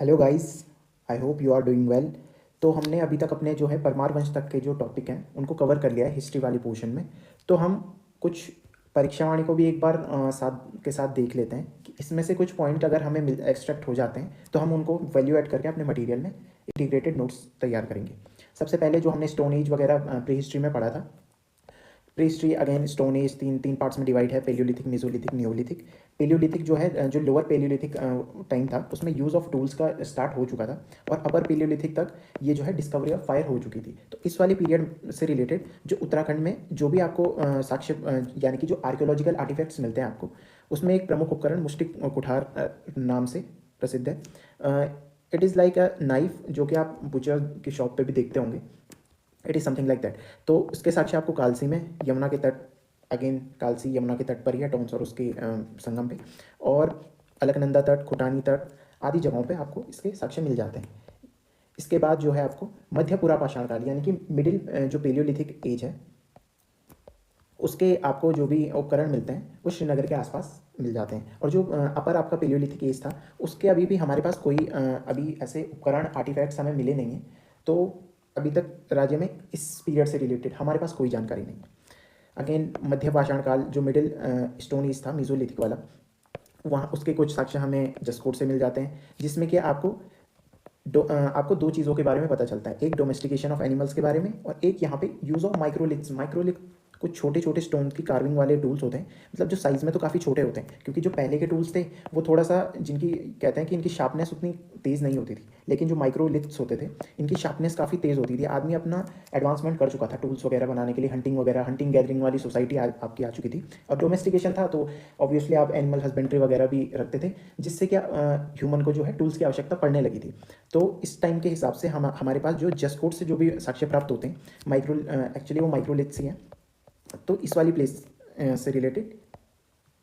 Hello guys, I hope you are doing well. तो हमने अभी तक अपने जो है परमार वंश तक के जो टॉपिक हैं उनको कवर कर लिया है हिस्ट्री वाली पोर्शन में। तो हम कुछ परीक्षावाणी को भी एक बार साथ के साथ देख लेते हैं कि इसमें से कुछ पॉइंट अगर हमें एक्सट्रैक्ट हो जाते हैं तो हम उनको वैल्यू ऐड करके अपने मटेरियल में इंटीग्रेटेड नोट्स तैयार करेंगे। सबसे पहले जो हमने स्टोन एज वगैरह प्री हिस्ट्री में पढ़ा था, pre history again stone age तीन तीन पार्ट्स में डिवाइड है, पेलियोलिथिक, मेसोलिथिक, नियोलिथिक। पेलियोलिथिक जो है जो लोअर पेलियोलिथिक टाइम था उसमें यूज़ ऑफ टूल्स का स्टार्ट हो चुका था, और अपर पेलियोलिथिक तक ये जो है डिस्कवरी ऑफ फायर हो चुकी थी। तो इस वाली पीरियड से रिलेटेड जो उत्तराखंड में जो भी आपको साक्ष्य यानी कि जो आर्कियोलॉजिकल आर्टिफैक्ट्स मिलते हैं आपको, उसमें एक प्रमुख उपकरण मुष्टिक कुठार नाम से प्रसिद्ध है। It is like a knife जो कि आप बुचर की शॉप पे भी देखते होंगे। It is something like that. तो उसके साक्ष्य आपको कालसी में, यमुना के तट, अगेन कालसी यमुना के तट पर ही है, टोंस और उसके संगम पे, और अलकनंदा तट, खुटानी तट आदि जगहों पे आपको इसके साक्ष्य मिल जाते हैं। इसके बाद जो है आपको मध्य पुरा पाषाण काल यानी कि मिडिल जो पेलियोलिथिक एज है उसके आपको जो भी उपकरण मिलते हैं वो श्रीनगर के आसपास मिल जाते हैं। और जो अपर आपका पेलियोलिथिक एज था उसके अभी भी हमारे पास कोई अभी ऐसे उपकरण आर्टिफैक्ट्स हमें मिले नहीं हैं। तो अभी तक राज्य में इस पीरियड से रिलेटेड हमारे पास कोई जानकारी नहीं है। अगेन मध्य पाषाण काल जो मिडिल स्टोन एज था मेसोलिथिक वाला, वहाँ उसके कुछ साक्ष्य हमें जसकोट से मिल जाते हैं, जिसमें कि आपको दो चीज़ों के बारे में पता चलता है। एक डोमेस्टिकेशन ऑफ एनिमल्स के बारे में, और एक यहाँ पे यूज़ ऑफ माइक्रोलिथ्स। माइक्रोलिथ कुछ छोटे छोटे स्टोन की कार्विंग वाले टूल्स होते हैं, मतलब जो साइज़ में तो काफ़ी छोटे होते हैं, क्योंकि जो पहले के टूल्स थे वो थोड़ा सा जिनकी कहते हैं कि इनकी शार्पनेस उतनी तेज़ नहीं होती थी, लेकिन जो माइक्रोलिथ्स होते थे इनकी शार्पनेस काफ़ी तेज़ होती थी। आदमी अपना एडवांसमेंट कर चुका था टूल्स वगैरह बनाने के लिए, हंटिंग वगैरह, हंटिंग गैदरिंग वाली सोसाइटी आपकी आ चुकी थी। और डोमेस्टिकेशन था तो ऑब्वियसली आप एनिमल हस्बेंड्री वगैरह भी रखते थे, जिससे क्या ह्यूमन को जो है टूल्स की आवश्यकता पड़ने लगी थी। तो इस टाइम के हिसाब से हमारे पास जो जसकोट से जो भी साक्ष्य प्राप्त होते हैं, एक्चुअली वो माइक्रोलिथ्स ही हैं। तो इस वाली प्लेस से रिलेटेड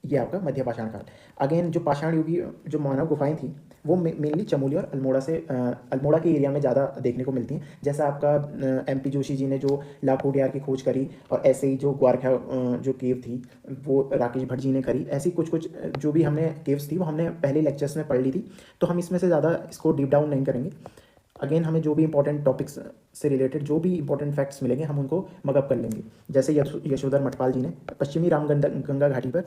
ये आपका मध्य पाषाण काल। अगेन जो पाषाण युगी जो मानव गुफाएं थी वो मेनली चमोली और अल्मोड़ा से अल्मोड़ा के एरिया में ज़्यादा देखने को मिलती हैं। जैसा आपका एमपी जोशी जी ने जो लाखों डियार की खोज करी, और ऐसे ही जो ग्वारखा जो केव थी वो राकेश भट्ट जी ने करी। ऐसी कुछ कुछ जो भी हमने केव्स थी वो हमने पहले लेक्चर्स में पढ़ ली थी, तो हम इसमें से ज़्यादा इसको डीप डाउन नहीं करेंगे। अगेन हमें जो भी इंपॉर्टेंट टॉपिक्स से रिलेटेड जो भी इंपॉर्टेंट फैक्ट्स मिलेंगे हम उनको मगअप कर लेंगे। जैसे यशोधर मठपाल जी ने पश्चिमी गंगा घाटी पर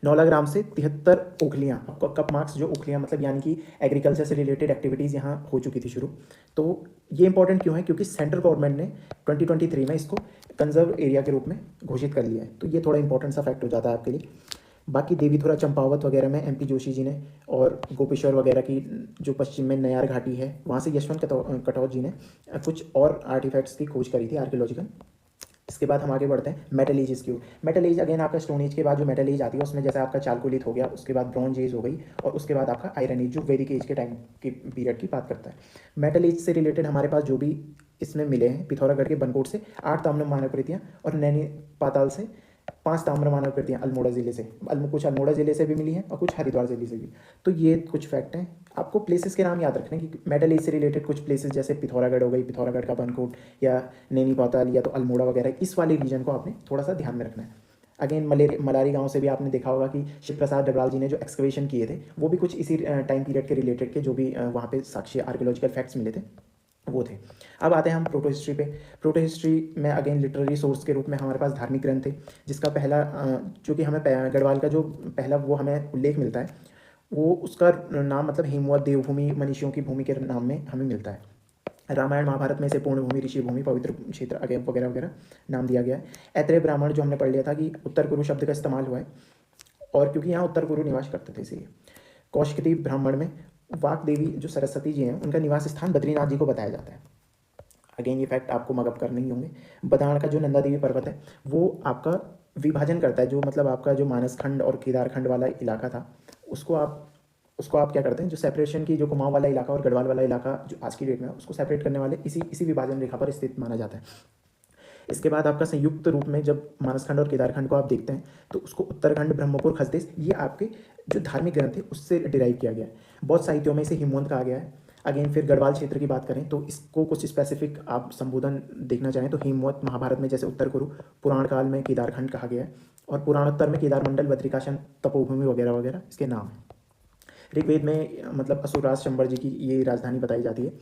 9 ग्राम से 73 ओखलियाँ, आपको कप मार्क्स जो ओखलियाँ मतलब यानी कि एग्रीकल्चर से रिलेटेड एक्टिविटीज़ यहाँ हो चुकी थी शुरू। तो ये इंपॉर्टेंट क्यों है, क्योंकि सेंट्रल गवर्नमेंट ने 2023 में इसको कंजर्व एरिया के रूप में घोषित कर लिया है। तो ये थोड़ा इंपॉर्टेंट सा फैक्ट हो जाता है आपके लिए। बाकी देवीधुरा चंपावत वगैरह में एमपी जोशी जी ने, और गोपेश्वर वगैरह की जो पश्चिम में नयार घाटी है वहाँ से यशवंत कटौत जी ने कुछ और आर्टिफैक्ट्स की खोज करी थी आर्कियोलॉजिकल। इसके बाद हम आगे बढ़ते हैं मेटल एज की ओर। मेटल एज अगेन आपका स्टोन एज के बाद जो मेटल एज आती है उसमें जैसे आपका चालकोलिथ हो गया, उसके बाद ब्रॉन्ज एज हो गई, और उसके बाद आपका आयरन एज जो वैदिक एज के टाइम की पीरियड की बात करता है। मेटल एज से रिलेटेड हमारे पास जो भी इसमें मिले हैं, पिथौरागढ़ के बनकोट से 8 ताम्र मानव कृतियाँ, और नैनी पाताल से 5 ताम्र मानव कृतियाँ, अल्मोड़ा ज़िले से कुछ अल्मोड़ा ज़िले से भी मिली हैं और कुछ हरिद्वार ज़िले से भी। तो ये कुछ फैक्ट हैं। आपको प्लेसेस के नाम याद रखने कि मेटल एज से रिलेटेड कुछ प्लेसेस जैसे पिथौरागढ़ हो गई, पिथौरागढ़ का बनकोट, या नैनी पाताल, या तो अल्मोड़ा वगैरह, इस वाले रीजन को आपने थोड़ा सा ध्यान में रखना है। अगेन मलारी गांव से भी आपने देखा होगा कि शिव प्रसाद डगराल जी ने जो एक्सकवेशन किए थे वो भी कुछ इसी टाइम पीरियड के रिलेटेड के जो भी वहाँ पे साक्ष्य आर्कियोलॉजिकल फैक्ट्स मिले थे वो थे। अब आते हैं हम प्रोटो हिस्ट्री पे। प्रोटो हिस्ट्री में अगेन लिटरेरी सोर्स के रूप में हमारे पास धार्मिक ग्रंथ थे, जिसका पहला जो कि हमें गढ़वाल का जो पहला वो हमें उल्लेख मिलता है, वो उसका नाम मतलब हेमवत देवभूमि, मनीषियों की भूमि के नाम में हमें मिलता है। रामायण महाभारत में से पूर्ण भूमि, ऋषि भूमि, पवित्र क्षेत्र वगैरह वगैरह नाम दिया गया है। ऐत्रेय ब्राह्मण जो हमने पढ़ लिया था कि उत्तर कुरु शब्द का इस्तेमाल हुआ है, और क्योंकि यहाँ उत्तर कुरु निवास करते थे इसलिए। कौशिकी ब्राह्मण में वाक देवी जो सरस्वती जी हैं उनका निवास स्थान बद्रीनाथ जी को बताया जाता है। अगेन ये फैक्ट आपको मगअप करने ही होंगे। बदाण का जो नंदा देवी पर्वत है वो आपका विभाजन करता है, जो मतलब आपका जो मानसखंड और केदारखंड वाला इलाका था उसको आप क्या करते हैं, जो सेपरेशन की जो कुमाऊं वाला इलाका और गढ़वाल वाला इलाका जो आज की डेट में है उसको सेपरेट करने वाले इसी इसी विभाजन रेखा पर स्थित माना जाता है। इसके बाद आपका संयुक्त रूप में जब मानसखंड और केदारखंड को आप देखते हैं तो उसको उत्तरखंड, ब्रह्मपुर, खसदेश, ये आपके जो धार्मिक ग्रंथ है उससे डिराइव किया गया है। बहुत साहित्यों में इसे हिमवंत कहा गया है। अगेन फिर गढ़वाल क्षेत्र की बात करें तो इसको कुछ स्पेसिफिक आप संबोधन देखना चाहें तो हिमवत महाभारत में जैसे उत्तर कुरु, पुराण काल में केदारखंड कहा गया है, और पुराणोत्तर में केदार मंडल, बद्रिकाश्रम, तपोभूमि वगैरह वगैरह इसके नाम हैं। ऋग्वेद में मतलब असुरराज शंबर जी की ये राजधानी बताई जाती है।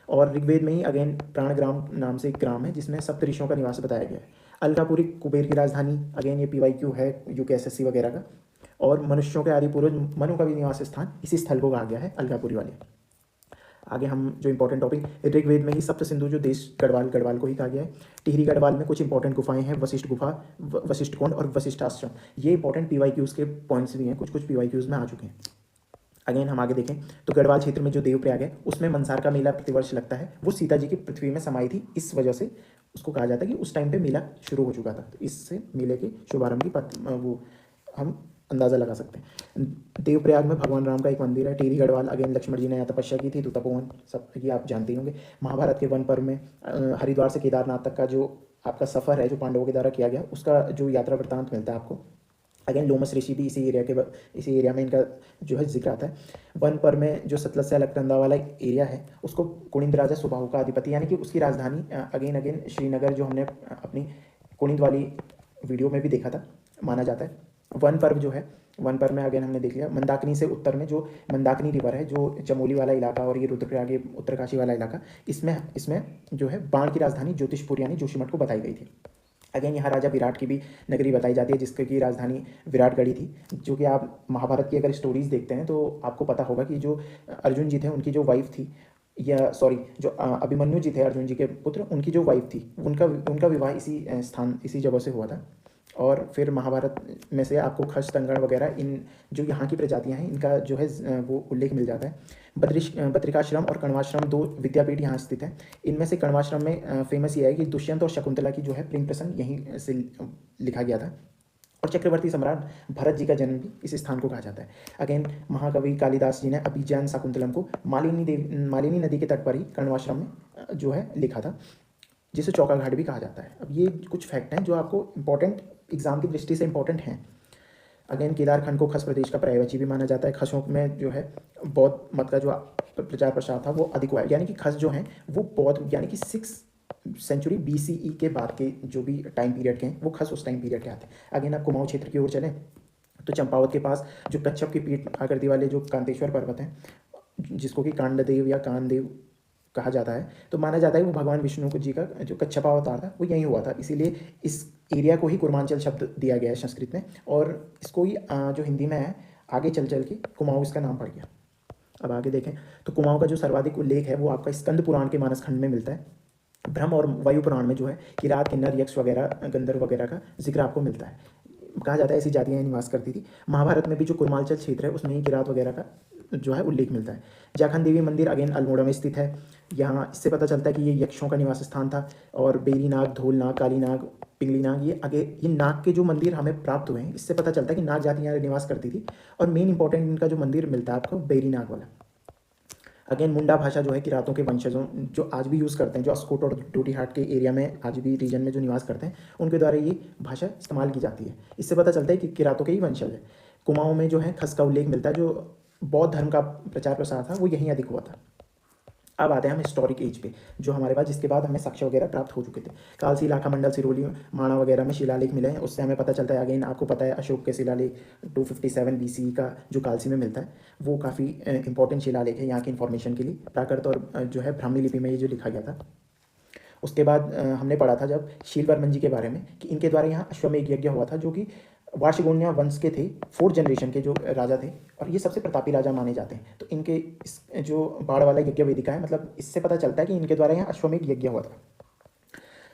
और ऋग्वेद में ही अगेन प्राणग्राम नाम से एक ग्राम है जिसमें सप्त ऋषियों का निवास बताया गया है। अलकापुरी कुबेर की राजधानी, अगेन ये PYQ है UPSSC वगैरह का। और मनुष्यों के आदि पूर्वज मनु का भी निवास स्थान इसी स्थल को कहा गया है, अलकापुरी वाले। आगे हम जो इंपॉर्टेंट टॉपिक, ऋग्वेद में ही सप्त सिंधु जो देश गढ़वाल को ही कहा गया है। टिहरी गढ़वाल में कुछ इंपॉर्टेंट गुफाएं हैं, वशिष्ठ गुफा, वशिष्ठ कुंड और वशिष्ठ आश्रम। ये इंपॉर्टेंट PYQs के पॉइंट्स भी हैं, कुछ PYQs में आ चुके हैं। अगेन हम आगे देखें तो गढ़वाल क्षेत्र में जो देवप्रयाग है उसमें मनसार का मेला प्रतिवर्ष लगता है। वो सीता जी की पृथ्वी में समाई थी, इस वजह से उसको कहा जाता है कि उस टाइम पे मेला शुरू हो चुका था। तो इससे मेले के शुभारंभ की वो हम अंदाज़ा लगा सकते हैं। देवप्रयाग में भगवान राम का एक मंदिर है। टिहरी गढ़वाल, अगेन लक्ष्मण जी ने यहाँ तपस्या की थी, तो तपोवन, सब ये आप जानते ही होंगे। महाभारत के वन पर्व में हरिद्वार से केदारनाथ तक का जो आपका सफ़र है जो पांडवों के द्वारा किया गया, उसका जो यात्रा वृत्तांत मिलता है आपको। अगेन लोमस ऋषि भी इसी एरिया में इनका जो है जिक्र आता है। वन पर्व में जो सतलज से अलकनंदा वाला एरिया है उसको कुणिंद राजा सुबाहु का अधिपति, यानी कि उसकी राजधानी अगेन श्रीनगर, जो हमने अपनी कुणिंद वाली वीडियो में भी देखा था, माना जाता है। वन पर्व जो है, वन पर्व में अगेन हमने देख लिया मंदाकिनी से उत्तर में जो मंदाकिनी रिवर है, जो चमोली वाला इलाका और ये रुद्रप्रयाग उत्तरकाशी वाला इलाका, इसमें जो है बाण की राजधानी ज्योतिषपुर यानी जोशीमठ को बताई गई थी। अगेन यहाँ राजा विराट की भी नगरी बताई जाती है जिसकी राजधानी विराटगढ़ी थी। जो कि आप महाभारत की अगर स्टोरीज देखते हैं तो आपको पता होगा कि जो अर्जुन जी थे उनकी जो वाइफ थी, या सॉरी जो अभिमन्यु जी थे अर्जुन जी के पुत्र, उनकी जो वाइफ थी उनका विवाह इसी जगह से हुआ था। और फिर महाभारत में से आपको खश, तंगड़ वगैरह इन जो यहाँ की प्रजातियाँ हैं इनका जो है वो उल्लेख मिल जाता है। बद्रिकाश्रम और कण्वाश्रम 2 विद्यापीठ यहाँ स्थित है। इनमें से कण्वाश्रम में फेमस ये है कि दुष्यंत और शकुंतला की जो है प्रेम प्रसंग यहीं से लिखा गया था। और चक्रवर्ती सम्राट भरत जी का जन्म भी इस स्थान को कहा जाता है। अगेन महाकवि कालिदास जी ने अभिज्ञान शाकुंतलम को मालिनी नदी के तट पर ही कण्वाश्रम में जो है लिखा था, जिसे चौका घाट भी कहा जाता है। अब ये कुछ फैक्ट हैं जो आपको इंपॉर्टेंट एग्जाम की दृष्टि से इंपॉर्टेंट हैं। अगेन केदारखंड को खस प्रदेश का पर्यायवाची भी माना जाता है। खसों में जो है बौद्ध मत का जो प्रचार प्रसार था वो अधिक हुआ है, यानी कि खस जो हैं वो बौद्ध यानी कि 6th सेंचुरी BCE के बाद के जो भी टाइम पीरियड के हैं वो खस उस टाइम पीरियड के आते हैं। अगेन आप कुमाऊं क्षेत्र की ओर चलें तो चंपावत के पास जो कच्छप की पीठ आकृति वाले जो कांतेश्वर पर्वत हैं, जिसको कि कांडदेव या कानदेव कहा जाता है, तो माना जाता है वो भगवान विष्णु जी का जो कच्छपा अवतार था वो यहीं हुआ था। इसीलिए इस एरिया को ही कुर्मांचल शब्द दिया गया है संस्कृत में, और इसको ही जो हिंदी में है आगे चल के कुमाऊं इसका नाम पड़ गया। अब आगे देखें तो कुमाऊं का जो सर्वाधिक उल्लेख है वो आपका स्कंद पुराण के मानस खंड में मिलता है। ब्रह्म और वायु पुराण में जो है किरात, किन्नर, यक्ष वगैरह, गंधर्व वगैरह का जिक्र आपको मिलता है। कहा जाता है ऐसी जातियाँ निवास करती थी। महाभारत में भी जो कुर्मांचल क्षेत्र है उसमें ही किरात वगैरह का जो है उल्लेख मिलता है। जाखन देवी मंदिर अगेन अल्मोड़ा में स्थित है। यहाँ इससे पता चलता है कि ये यक्षों का निवास स्थान था। और बेरी नाग, धोल नाग, काली नाग, पिंगली नाग, ये नाग के जो मंदिर हमें प्राप्त हुए हैं, इससे पता चलता है कि नाग जाति यहाँ निवास करती थी। और मेन इंपॉर्टेंट इनका जो मंदिर मिलता है आपको बेरी नाग वाला। अगेन मुंडा भाषा जो है किरातों के वंशजों जो आज भी यूज़ करते हैं, जो अस्कोट और डोटीहाट के एरिया में आज भी रीजन में जो निवास करते हैं, उनके द्वारा ये भाषा इस्तेमाल की जाती है। इससे पता चलता है कि किरातों के ही वंशज है। कुमाऊं में जो है खस का उल्लेख मिलता है। जो बौद्ध धर्म का प्रचार प्रसार था वो यहीं अधिक हुआ था। अब आते हैं हम हिस्टोरिक एज पे, जो हमारे पास जिसके बाद हमें साक्ष्य वगैरह प्राप्त हो चुके थे। कालसी, लाखा मंडल, सिरोली, माणा वगैरह में शिलालेख मिले हैं। उससे हमें पता चलता है, अगेन आपको पता है अशोक के शिलालेख 257 BCE का जो कालसी में मिलता है वो काफ़ी इंपॉर्टेंट शिलालेख है यहाँ की इन्फॉर्मेशन के लिए। प्राकृत और जो है ब्राह्मी लिपि में ये जो लिखा गया था। उसके बाद हमने पढ़ा था जब शीलवर्मन जी के बारे में कि इनके द्वारा यहाँ अश्वमेध यज्ञ हुआ था, जो कि वार्षिकोन्या वंश के थे, 4th जनरेशन के जो राजा थे, और ये सबसे प्रतापी राजा माने जाते हैं। तो इनके इस जो बाढ़ वाला यज्ञ वेदिका है, मतलब इससे पता चलता है कि इनके द्वारा यहाँ अश्वमेध यज्ञ हुआ था।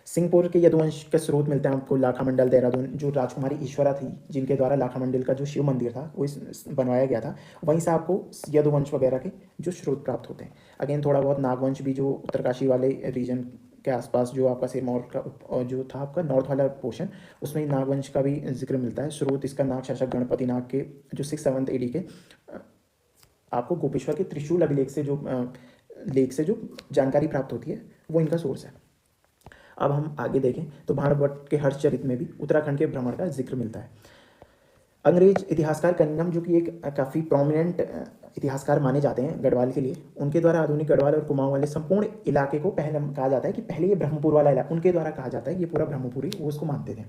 सिंहपुर के यदुवंश का स्रोत मिलता है आपको लाखा मंडल, देहरादून, जो राजकुमारी ईश्वरा थी जिनके द्वारा लाखा मंडल का जो शिव मंदिर था वो बनवाया गया था, वहीं से आपको यदुवंश वगैरह के जो स्रोत प्राप्त होते हैं। अगेन थोड़ा बहुत नागवंश भी जो उत्तरकाशी वाले रीजन के आसपास जो आपका सिरमौर का जो था आपका नॉर्थ वाला पोर्शन, उसमें नागवंश का भी जिक्र मिलता है। स्रोत इसका नाग शासक गणपति नाग के जो 6th-7th AD के आपको गोपेश्वर के त्रिशूल अभिलेख से जो जानकारी प्राप्त होती है वो इनका सोर्स है। अब हम आगे देखें तो भाणभट्ट के हर्षचरित में भी उत्तराखंड के भ्रमण का जिक्र मिलता है। अंग्रेज इतिहासकार कनिंघम, जो कि एक काफ़ी प्रोमिनेंट इतिहासकार माने जाते हैं गढ़वाल के लिए, उनके द्वारा आधुनिक गढ़वाल और कुमाऊं वाले संपूर्ण इलाके को पहले कहा जाता है कि पहले ये ब्रह्मपुर वाला इलाका, उनके द्वारा कहा जाता है कि ये पूरा ब्रह्मपुरी, वो उसको मानते थे।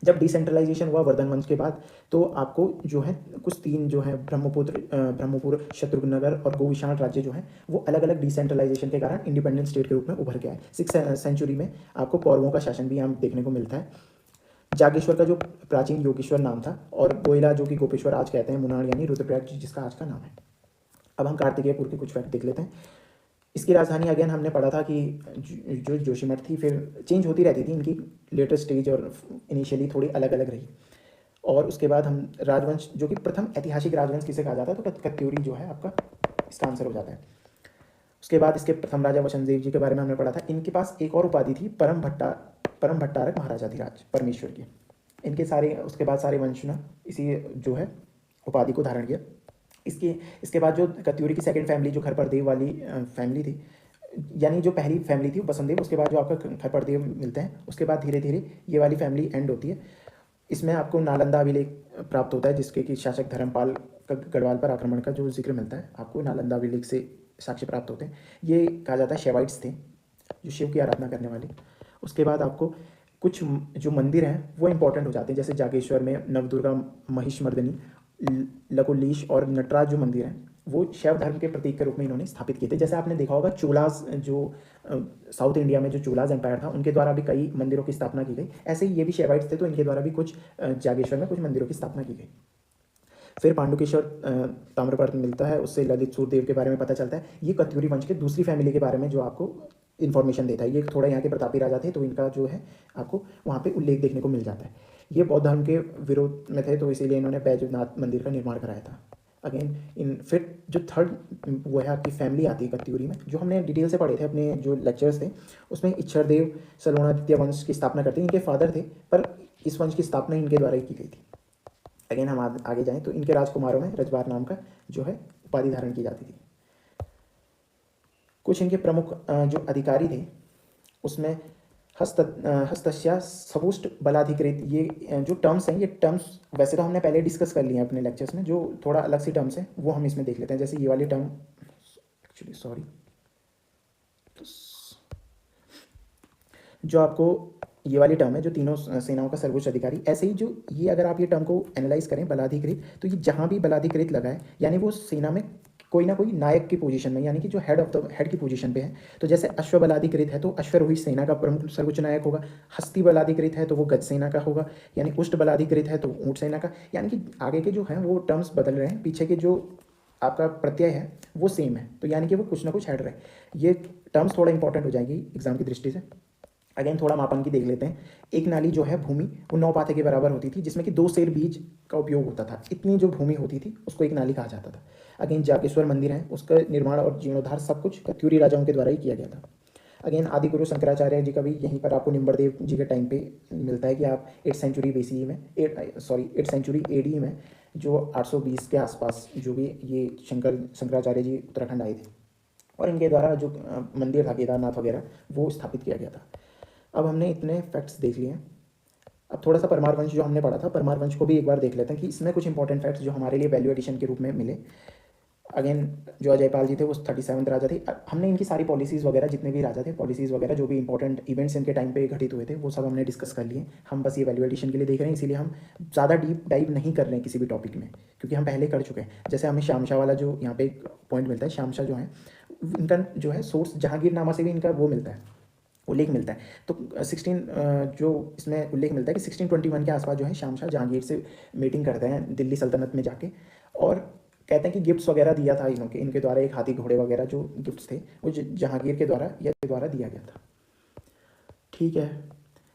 जब डिसेंट्रलाइजेशन हुआ वर्धन वंश के बाद, तो आपको जो है कुछ 3 जो है ब्रह्मपुर, शत्रुघ्नगर और गोविशाण राज्य जो है वो अलग अलग डिसेंट्रलाइजेशन के कारण इंडिपेंडेंट स्टेट के रूप में उभर के आए। 6th सेंचुरी में आपको कौरवों का शासन भी यहाँ देखने को मिलता है। जागेश्वर का जो प्राचीन योगेश्वर नाम था, और गोयला जो कि गोपेश्वर आज कहते हैं, मुनार यानी रुद्रप्रयाग जिसका आज का नाम है। अब हम कार्तिकेयपुर के कुछ फैक्ट देख लेते हैं। इसकी राजधानी अगेन हमने पढ़ा था कि जो जोशीमठ थी, फिर चेंज होती रहती थी इनकी लेटर स्टेज, और इनिशियली थोड़ी अलग अलग रही। और उसके बाद हम राजवंश, जो कि प्रथम ऐतिहासिक राजवंश किसे कहा जाता है, तो कत्यूरी जो है आपका इसका आंसर हो जाता है। उसके बाद इसके प्रथम राजा वसंतदेव जी के बारे में हमने पढ़ा था। इनके पास एक और उपाधि थी, परम भट्टारक महाराजाधिराज, परमेश्वर की। इनके सारे उसके बाद सारे वंश ने इसी जो है उपाधि को धारण किया। इसके बाद जो कत्यूरी की सेकंड फैमिली, जो खरपरदेव वाली फैमिली थी, यानी जो पहली फैमिली थी वसंतदेव, उसके बाद जो आपका खरपरदेव मिलते हैं, उसके बाद धीरे धीरे ये वाली फैमिली एंड होती है। इसमें आपको नालंदा अभिलेख प्राप्त होता है, जिसके कि शासक धर्मपाल का गढ़वाल पर आक्रमण का जो जिक्र मिलता है आपको, नालंदा अभिलेख से साक्ष्य प्राप्त होते हैं। ये कहा जाता है शैवाइट्स थे, जो शिव की आराधना करने वाले। उसके बाद आपको कुछ जो मंदिर हैं वो इंपॉर्टेंट हो जाते हैं, जैसे जागेश्वर में नवदुर्गा, महिषमर्दिनी, लकुलीश और नटराज जो मंदिर हैं वो शैव धर्म के प्रतीक के रूप में इन्होंने स्थापित किए थे। जैसे आपने देखा होगा चोलास, जो साउथ इंडिया में जो चोलास एम्पायर था, उनके द्वारा भी कई मंदिरों की स्थापना की गई। ऐसे ही ये भी शैवाइट्स थे, तो इनके द्वारा भी कुछ जागेश्वर में कुछ मंदिरों की स्थापना की गई। फिर पांडुकेश्वर ताम्रपर्त मिलता है, उससे ललित सूर्यदेव के बारे में पता चलता है। ये कत्यूरी वंश के दूसरी फैमिली के बारे में जो आपको इन्फॉर्मेशन देता है। ये थोड़ा यहाँ के प्रतापी राजा थे, तो इनका जो है आपको वहाँ पे उल्लेख देखने को मिल जाता है। ये बौद्ध धर्म के विरोध में थे, तो इसीलिए इन्होंने बैजनाथ मंदिर का निर्माण कराया था। अगेन फिर जो थर्ड वो है आपकी फैमिली आती है कत्यूरी में, जो हमने डिटेल से पढ़े थे अपने जो लेक्चर्स थे उसमें। इच्छरदेव सलोणादित्य वंश की स्थापना करते हैं, इनके फादर थे, पर इस वंश की स्थापना इनके द्वारा ही की गई थी। अगेन हम आगे जाएँ तो इनके राजकुमारों में रजवार नाम का जो है उपाधि धारण की जाती थी। कुछ इनके प्रमुख जो अधिकारी थे उसमें हस्तस्या सवुष्ट बलाधिकृत, ये जो टर्म्स हैं, ये टर्म्स वैसे तो हमने पहले डिस्कस कर लिए हैं अपने लेक्चर्स में, जो थोड़ा अलग सी टर्म्स हैं वो हम इसमें देख लेते हैं। जैसे ये वाली टर्म, एक्चुअली सॉरी, जो आपको ये वाली टर्म है, जो तीनों सेनाओं का सर्वोच्च अधिकारी, ऐसे ही जो ये अगर आप ये टर्म को एनालाइज करें बलाधिकृत, तो ये जहाँ भी बलाधिकृत लगा है यानी वो सेना में कोई ना कोई नायक की पोजीशन में, यानी कि जो हेड की पोजीशन पे है। तो जैसे अश्व बलाधिकृत है तो अश्वरोही सेना का प्रमुख सर्वोच्च नायक होगा। हस्ती बलाधिकृत है तो वो गज सेना का होगा, यानी उष्ट बलाधिकृत है तो ऊँट सेना का। यानी कि आगे के जो हैं वो टर्म्स बदल रहे हैं, पीछे के जो आपका प्रत्यय है वो सेम है, तो यानी कि वो कुछ ना कुछ हट रहा है। ये टर्म्स थोड़ा इंपॉर्टेंट हो जाएंगी एग्जाम की दृष्टि से। अगेन थोड़ा मापन की देख लेते हैं। एक नाली जो है भूमि, वो 9 पाथे के बराबर होती थी, जिसमें कि 2 सेर बीज का उपयोग होता था। इतनी जो भूमि होती थी उसको एक नाली कहा जाता था। अगेन जागेश्वर मंदिर है, उसका निर्माण और जीर्णोद्धार सब कुछ कत्यूरी राजाओं के द्वारा ही किया गया था। अगेन आदिगुरु शंकराचार्य जी का भी यहीं पर आपको निम्बरदेव जी के टाइम पे मिलता है कि आप 8th सेंचुरी BCE में 8th सेंचुरी AD में जो 820 के आसपास जो भी ये शंकराचार्य जी उत्तराखंड आए थे, और इनके द्वारा जो मंदिर था केदारनाथ वगैरह वो स्थापित किया गया था। अब हमने इतने फैक्ट्स देख लिए हैं। अब थोड़ा सा परमार वंश जो हमने पढ़ा था, परमार वंश को भी एक बार देख लेते हैं कि इसमें कुछ इंपॉर्टेंट फैक्ट्स जो हमारे लिए वैल्यू एडिशन के रूप में मिले। अगेन जो अजयपाल जी थे वो 37th राजा थे। हमने इनकी सारी पॉलिसीज़ वगैरह, जितने भी राजा थे, पॉलिसीज़ वगैरह जो भी इंपॉर्टेंट इवेंट्स इनके टाइम पे घटित हुए थे वो सब हमने डिस्कस कर लिए। हम बस ये वैल्यू एडिशन के लिए देख रहे हैं, इसीलिए हम ज़्यादा डीप डाइव नहीं कर रहे हैं किसी भी टॉपिक में, क्योंकि हम पहले कर चुके हैं। जैसे हमें शामशाह वाला जो यहाँ पे एक पॉइंट मिलता है, शामशाह जो है इनका जो है सोर्स जहांगीरनामा से भी इनका वो मिलता है, उल्लेख मिलता है। तो 16 जो इसमें उल्लेख मिलता है कि 1621 के आसपास जो है शामशाह जहांगीर से मीटिंग करते हैं दिल्ली सल्तनत में जाके, और कहते हैं कि गिफ्ट्स वगैरह दिया था इनके द्वारा। एक हाथी घोड़े वगैरह जो गिफ्ट्स थे वो जहांगीर के द्वारा दिया गया था। ठीक है।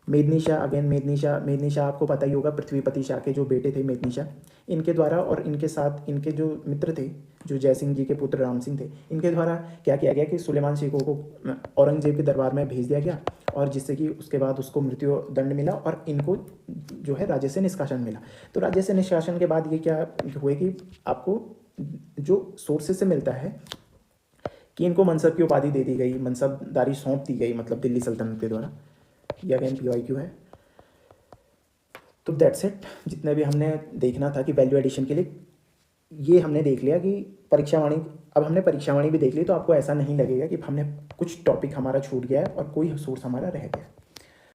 मेदनी शाह, अगेन मेदनी शाह आपको पता ही होगा, पृथ्वीपति शाह के जो बेटे थे मेदनी शाह, इनके द्वारा और इनके साथ इनके जो मित्र थे, जो जयसिंह जी के पुत्र राम सिंह थे, इनके द्वारा क्या किया गया कि सुलेमान शेखों को औरंगजेब के दरबार में भेज दिया गया, और जिससे कि उसके बाद उसको मृत्यु दंड मिला और इनको जो है राज्य से निष्कासन मिला। तो राज्य से निष्कासन के बाद ये क्या हुए कि आपको जो सोर्सेज से मिलता है कि इनको मनसब की उपाधि दे दी गई, मनसबदारी सौंप दी गई, मतलब दिल्ली सल्तनत के द्वारा। ये अगेन PYQ है। तो दैट्स इट, जितने भी हमने देखना था कि वैल्यू एडिशन के लिए ये हमने देख लिया कि परीक्षावाणी। अब हमने परीक्षावाणी भी देख ली, तो आपको ऐसा नहीं लगेगा कि हमने कुछ टॉपिक हमारा छूट गया है और कोई सोर्स हमारा रह गया है।